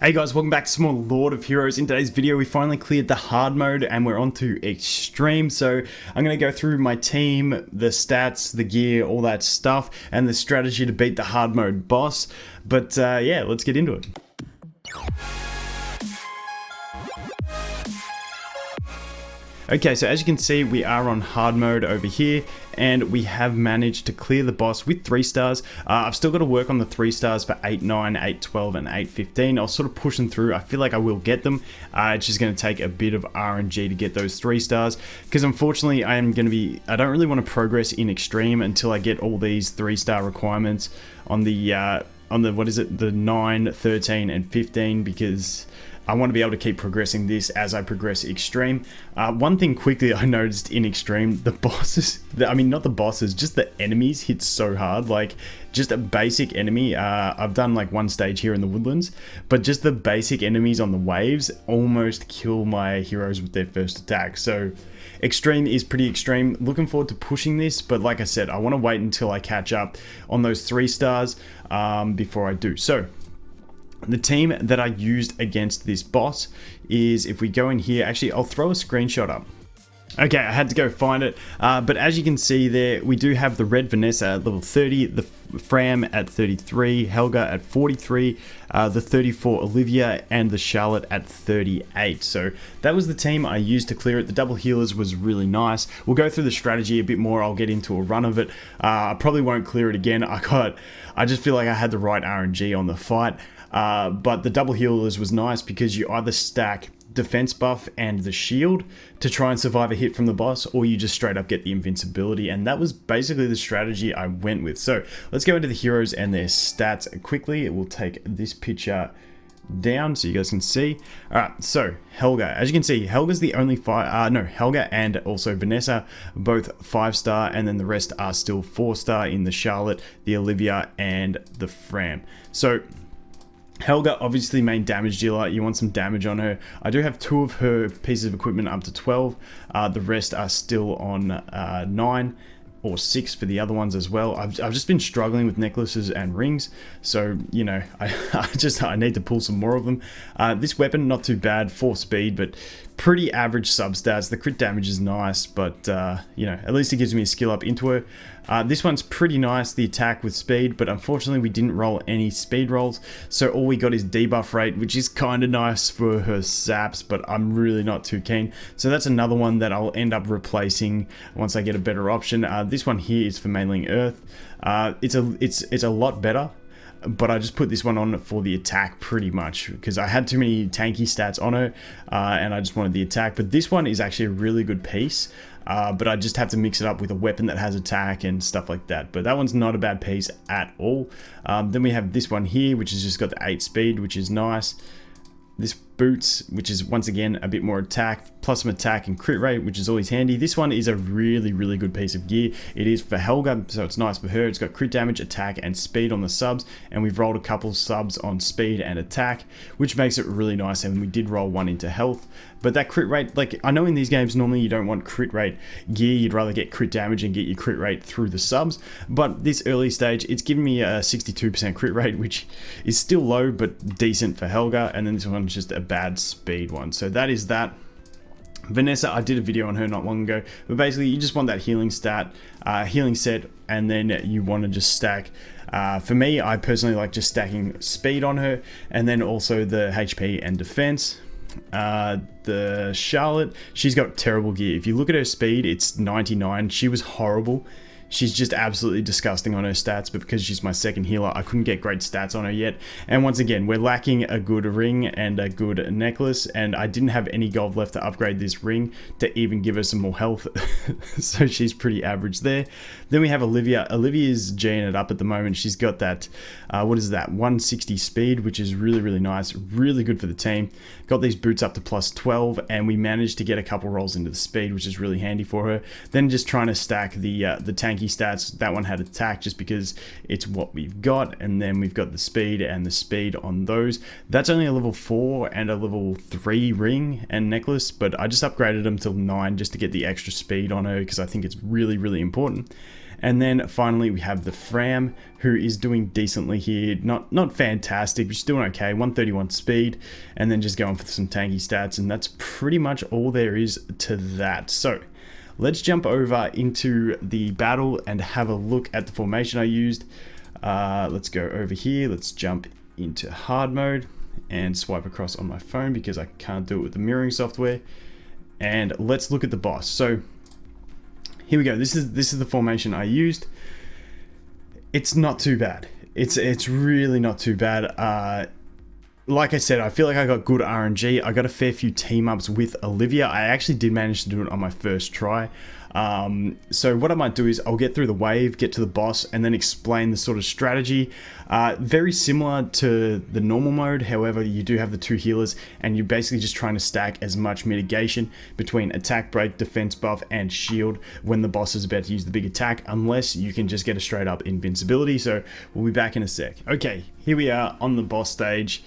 Hey guys, welcome back to some more Lord of Heroes. In today's video, we finally cleared the hard mode and we're on to extreme. So I'm going to go through my team, the stats, the gear, all that stuff, and the strategy to beat the hard mode boss. But yeah, let's get into it. Okay, so as you can see, we are on hard mode over here, and we have managed to clear the boss with 3 stars. I've still got to work on the 3 stars for 8, 9, 8, 12, and 8, 15. I'll sort of push them through. I feel like I will get them. It's just going to take a bit of RNG to get those 3 stars, because unfortunately, I don't really want to progress in extreme until I get all these 3-star requirements on the what is it, the 9, 13, and 15, because I want to be able to keep progressing this as I progress extreme. One thing quickly I noticed in extreme, the bosses, not the bosses, just the enemies hit so hard. Like just a basic enemy, I've done like one stage here in the woodlands, but just the basic enemies on the waves almost kill my heroes with their first attack. So extreme is pretty extreme. Looking forward to pushing this, but like I said, I want to wait until I catch up on those 3 stars before I do. So the team that I used against this boss is, if we go in here, actually I'll throw a screenshot up. Okay, I had to go find it, but as you can see there, we do have the red Vanessa at level 30, the Fram at 33, Helga at 43, the 34 Olivia, and the Charlotte at 38. So that was the team I used to clear it. The double healers was really nice. We'll go through the strategy a bit more. I'll get into a run of it. I probably won't clear it again. I just feel like I had the right RNG on the fight. But the double healers was nice because you either stack defense buff and the shield to try and survive a hit from the boss, or you just straight up get the invincibility, and that was basically the strategy I went with. So let's go into the heroes and their stats quickly. We'll take this picture down so you guys can see. Alright, so Helga, as you can see, Helga's the only Helga and also Vanessa, both 5-star, and then the rest are still 4-star in the Charlotte, the Olivia, and the Fram. So Helga, obviously main damage dealer, you want some damage on her. I do have 2 of her pieces of equipment up to 12, the rest are still on 9 or 6 for the other ones as well. I've just been struggling with necklaces and rings, so you know, I need to pull some more of them. This weapon, not too bad, 4 speed, but pretty average substats. The crit damage is nice, but you know, at least it gives me a skill up into her. This one's pretty nice, the attack with speed, but unfortunately we didn't roll any speed rolls, so all we got is debuff rate, which is kind of nice for her saps, but I'm really not too keen. So that's another one that I'll end up replacing once I get a better option. This one here is for mainling Earth. It's a lot better, but I just put this one on for the attack pretty much because I had too many tanky stats on her, and I just wanted the attack. But this one is actually a really good piece, but I just have to mix it up with a weapon that has attack and stuff like that. But that one's not a bad piece at all. Then we have this one here, which has just got the 8 speed, which is nice. This boots, which is once again a bit more attack, plus some attack and crit rate, which is always handy. This one is a really good piece of gear. It is for Helga, so it's nice for her. It's got crit damage, attack, and speed on the subs, and we've rolled a couple subs on speed and attack, which makes it really nice. And we did roll 1 into health, but that crit rate, like, I know in these games normally you don't want crit rate gear, you'd rather get crit damage and get your crit rate through the subs, but this early stage it's given me a 62% crit rate, which is still low but decent for Helga. And then this one's just a bad speed one. So that is that. Vanessa, I did a video on her not long ago, but basically you just want that healing set, and then you want to just stack. For me, I personally like just stacking speed on her, and then also the HP and defense. The Charlotte, she's got terrible gear. If you look at her speed, it's 99. She was horrible. She's just absolutely disgusting on her stats, but because she's my second healer, I couldn't get great stats on her yet. And once again, we're lacking a good ring and a good necklace, and I didn't have any gold left to upgrade this ring to even give her some more health, so she's pretty average there. Then we have Olivia. Olivia's G'ing it up at the moment. She's got that, what is that, 160 speed, which is really nice, really good for the team. Got these boots up to plus 12, and we managed to get a couple rolls into the speed, which is really handy for her. Then just trying to stack the tanky stats. That one had attack just because it's what we've got, and then we've got the speed and the speed on those. That's only a level 4 and a level 3 ring and necklace, but I just upgraded them till 9 just to get the extra speed on her because I think it's really important. And then finally we have the Fram, who is doing decently here. Not fantastic, but she's doing okay. 131 speed, and then just going for some tanky stats, and that's pretty much all there is to that. So let's jump over into the battle and have a look at the formation I used. Let's go over here. Let's jump into hard mode and swipe across on my phone because I can't do it with the mirroring software. And let's look at the boss. So here we go. This is the formation I used. It's not too bad. It's really not too bad. Like I said, I feel like I got good RNG. I got a fair few team ups with Olivia. I actually did manage to do it on my first try. So what I might do is I'll get through the wave, get to the boss, and then explain the sort of strategy. Very similar to the normal mode. However, you do have the 2 healers, and you're basically just trying to stack as much mitigation between attack break, defense buff, and shield when the boss is about to use the big attack, unless you can just get a straight up invincibility. So we'll be back in a sec. Okay, here we are on the boss stage.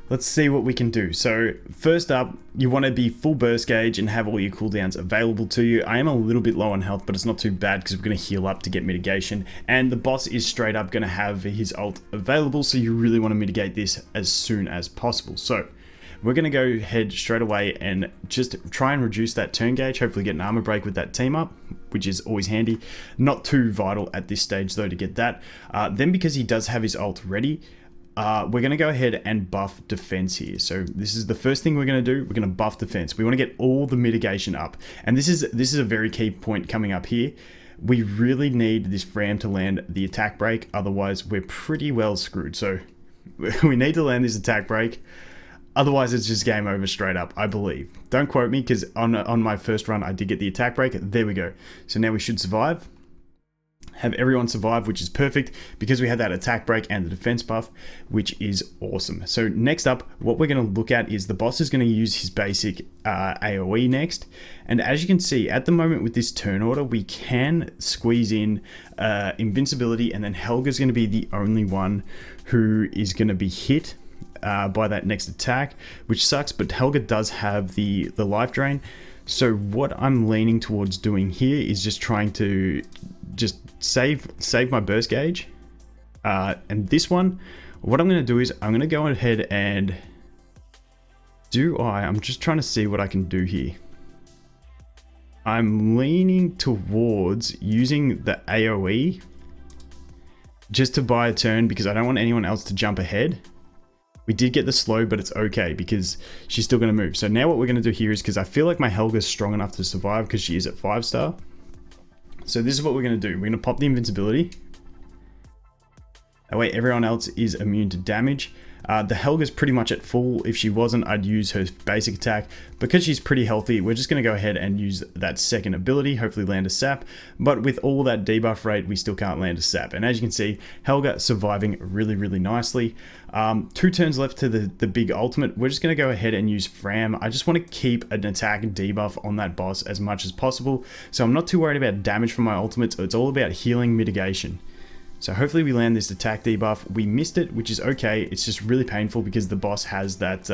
Let's see what we can do. So first up, you want to be full burst gauge and have all your cooldowns available to you. I am a little bit low on health, but it's not too bad because we're going to heal up to get mitigation. And the boss is straight up going to have his ult available, so you really want to mitigate this as soon as possible. So we're going to go ahead straight away and just try and reduce that turn gauge, hopefully get an armor break with that team up, which is always handy. Not too vital at this stage though to get that. Then because he does have his ult ready, we're going to go ahead and buff defense here. So this is the first thing we're going to do. We're going to buff defense. We want to get all the mitigation up. And this is a very key point coming up here. We really need this Fram to land the attack break. Otherwise, we're pretty well screwed. So we need to land this attack break. Otherwise, it's just game over straight up, I believe. Don't quote me, because on my first run, I did get the attack break. There we go. So now we should survive. Have everyone survive, which is perfect because we have that attack break and the defense buff, which is awesome. So next up, what we're going to look at is the boss is going to use his basic AoE next. And as you can see, at the moment with this turn order, we can squeeze in invincibility, and then Helga's going to be the only one who is going to be hit by that next attack, which sucks, but Helga does have the life drain. So what I'm leaning towards doing here is just trying to just save my burst gauge. And this one, what I'm going to do is I'm going to go ahead and I'm just trying to see what I can do here. I'm leaning towards using the AoE just to buy a turn because I don't want anyone else to jump ahead. We did get the slow, but it's okay because she's still going to move. So now what we're going to do here is, because I feel like my Helga's strong enough to survive because she is at 5-star. So this is what we're going to do. We're going to pop the invincibility. That way everyone else is immune to damage. The Helga's pretty much at full. If she wasn't, I'd use her basic attack. Because she's pretty healthy, we're just going to go ahead and use that second ability, hopefully land a sap. But with all that debuff rate, we still can't land a sap. And as you can see, Helga surviving really, really nicely. 2 turns left to the big ultimate. We're just going to go ahead and use Fram. I just want to keep an attack debuff on that boss as much as possible. So I'm not too worried about damage from my ultimates. It's all about healing mitigation. So hopefully we land this attack debuff. We missed it, which is okay. It's just really painful because the boss has that,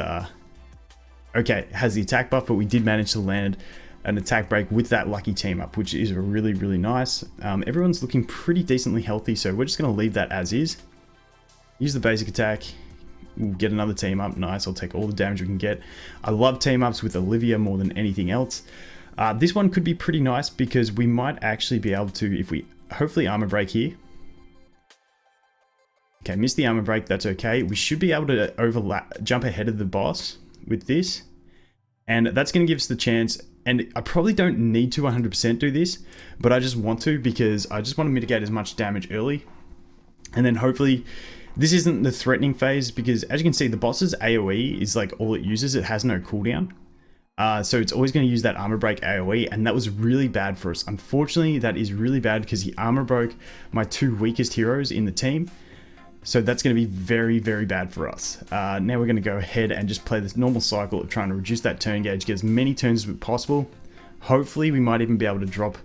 has the attack buff, but we did manage to land an attack break with that lucky team up, which is really, really nice. Everyone's looking pretty decently healthy, so we're just going to leave that as is. Use the basic attack. We'll get another team up. Nice, I'll take all the damage we can get. I love team ups with Olivia more than anything else. This one could be pretty nice because we might actually be able to, if we hopefully armor break here. Okay, missed the armor break, that's okay. We should be able to jump ahead of the boss with this. And that's going to give us the chance, and I probably don't need to 100% do this, but I just want to because I just want to mitigate as much damage early. And then hopefully, this isn't the threatening phase because as you can see, the boss's AoE is like all it uses, it has no cooldown. So it's always going to use that armor break AoE, and that was really bad for us. Unfortunately, that is really bad because he armor broke my 2 weakest heroes in the team. So that's going to be very, very bad for us. Now we're going to go ahead and just play this normal cycle of trying to reduce that turn gauge, get as many turns as possible. Hopefully we might even be able to drop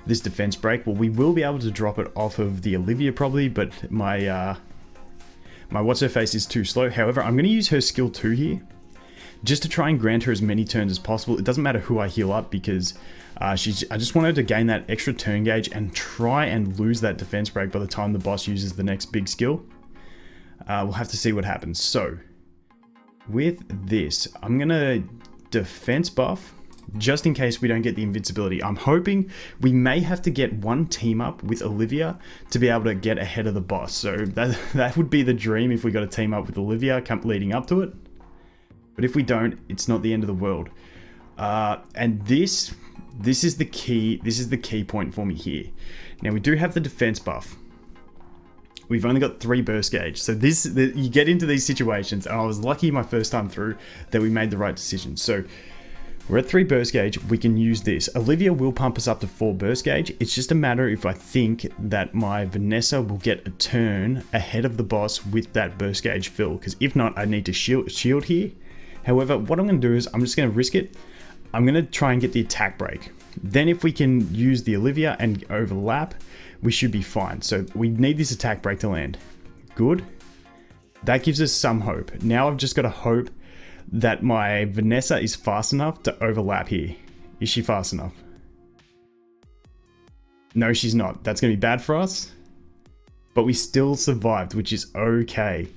this defense break. Well, we will be able to drop it off of the Olivia probably, but my what's her face is too slow. However, I'm going to use her skill 2 here just to try and grant her as many turns as possible. It doesn't matter who I heal up, because I just want her to gain that extra turn gauge and try and lose that defense break by the time the boss uses the next big skill. We'll have to see what happens. So with this, I'm gonna defense buff just in case we don't get the invincibility. I'm hoping we may have to get one team up with Olivia to be able to get ahead of the boss. So that would be the dream if we got a team up with Olivia leading up to it. But if we don't, it's not the end of the world. And this is the key. This is the key point for me here. Now we do have the defense buff. We've only got 3 burst gauge. So you get into these situations, and I was lucky my first time through that we made the right decision. So we're at 3 burst gauge, we can use this. Olivia will pump us up to 4 burst gauge. It's just a matter if I think that my Vanessa will get a turn ahead of the boss with that burst gauge fill, because if not, I need to shield here. However, what I'm going to do is I'm just going to risk it. I'm going to try and get the attack break. Then if we can use the Olivia and overlap, we should be fine. So we need this attack break to land. Good. That gives us some hope. Now I've just got to hope that my Vanessa is fast enough to overlap here. Is she fast enough? No, she's not. That's going to be bad for us. But we still survived, which is okay.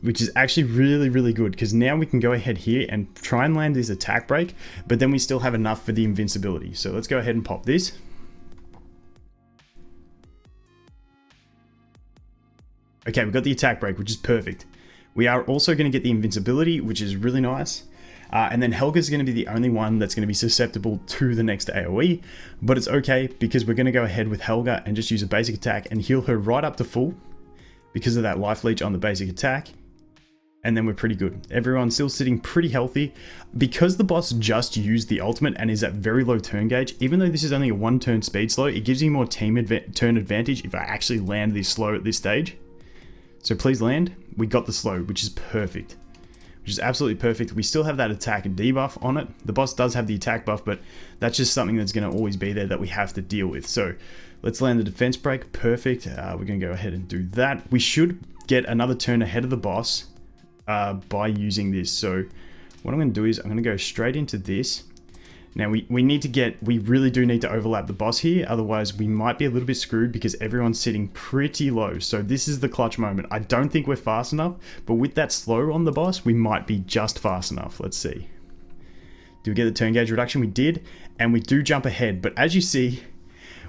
Which is actually really, really good, because now we can go ahead here and try and land this attack break, but then we still have enough for the invincibility. So let's go ahead and pop this. Okay, we've got the attack break, which is perfect. We are also going to get the invincibility, which is really nice. And then Helga's going to be the only one that's going to be susceptible to the next AoE. But it's okay, because we're going to go ahead with Helga and just use a basic attack and heal her right up to full because of that life leech on the basic attack. And then we're pretty good. Everyone's still sitting pretty healthy. Because the boss just used the ultimate and is at very low turn gauge, even though this is only a 1 turn speed slow, it gives you more turn advantage if I actually land this slow at this stage. So please land. We got the slow, which is perfect. Which is absolutely perfect. We still have that attack and debuff on it. The boss does have the attack buff, but that's just something that's going to always be there that we have to deal with. So let's land the defense break. Perfect. We're going to go ahead and do that. We should get another turn ahead of the boss by using this. So what I'm going to do is I'm going to go straight into this. Now we really do need to overlap the boss here, otherwise we might be a little bit screwed because everyone's sitting pretty low. So this is the clutch moment. I don't think we're fast enough, but with that slow on the boss, we might be just fast enough. Let's see. Do we get the turn gauge reduction? We did, and we do jump ahead, but as you see,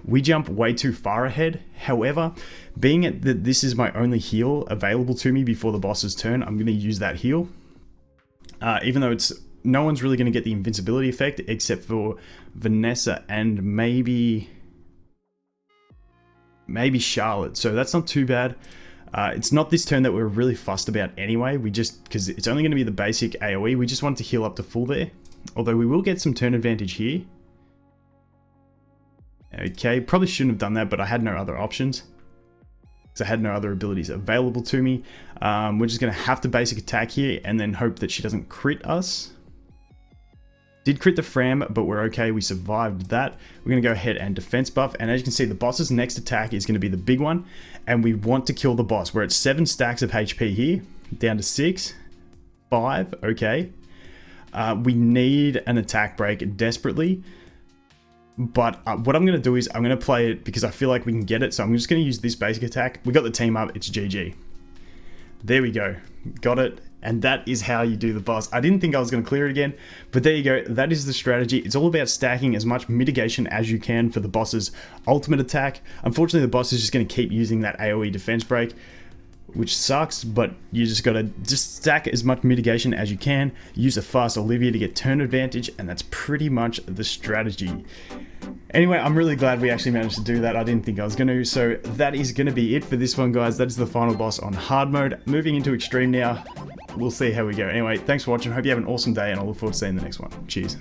we jump way too far ahead. However, being that this is my only heal available to me before the boss's turn, I'm going to use that heal. Even though no one's really going to get the invincibility effect except for Vanessa and maybe Charlotte. So that's not too bad. It's not this turn that we're really fussed about anyway. Because it's only going to be the basic AoE. We just want to heal up to full there. Although we will get some turn advantage here. Okay, probably shouldn't have done that, but I had no other options. So I had no other abilities available to me. We're just going to have to basic attack here and then hope that she doesn't crit us. Did crit the Fram, but we're okay. We survived that. We're going to go ahead and defense buff. And as you can see, the boss's next attack is going to be the big one. And we want to kill the boss. We're at 7 stacks of HP here. Down to 6. 5. Okay. We need an attack break desperately. But what I'm going to do is I'm going to play it because I feel like we can get it. So I'm just going to use this basic attack. We got the team up. It's GG. There we go. Got it. And that is how you do the boss. I didn't think I was going to clear it again, but there you go. That is the strategy. It's all about stacking as much mitigation as you can for the boss's ultimate attack. Unfortunately, the boss is just going to keep using that AoE defense break, which sucks, but you just got to stack as much mitigation as you can. Use a fast Olivia to get turn advantage, and that's pretty much the strategy. Anyway, I'm really glad we actually managed to do that. I didn't think I was going to. So that is going to be it for this one, guys. That is the final boss on hard mode. Moving into extreme now. We'll see how we go. Anyway, thanks for watching. Hope you have an awesome day, and I look forward to seeing the next one. Cheers.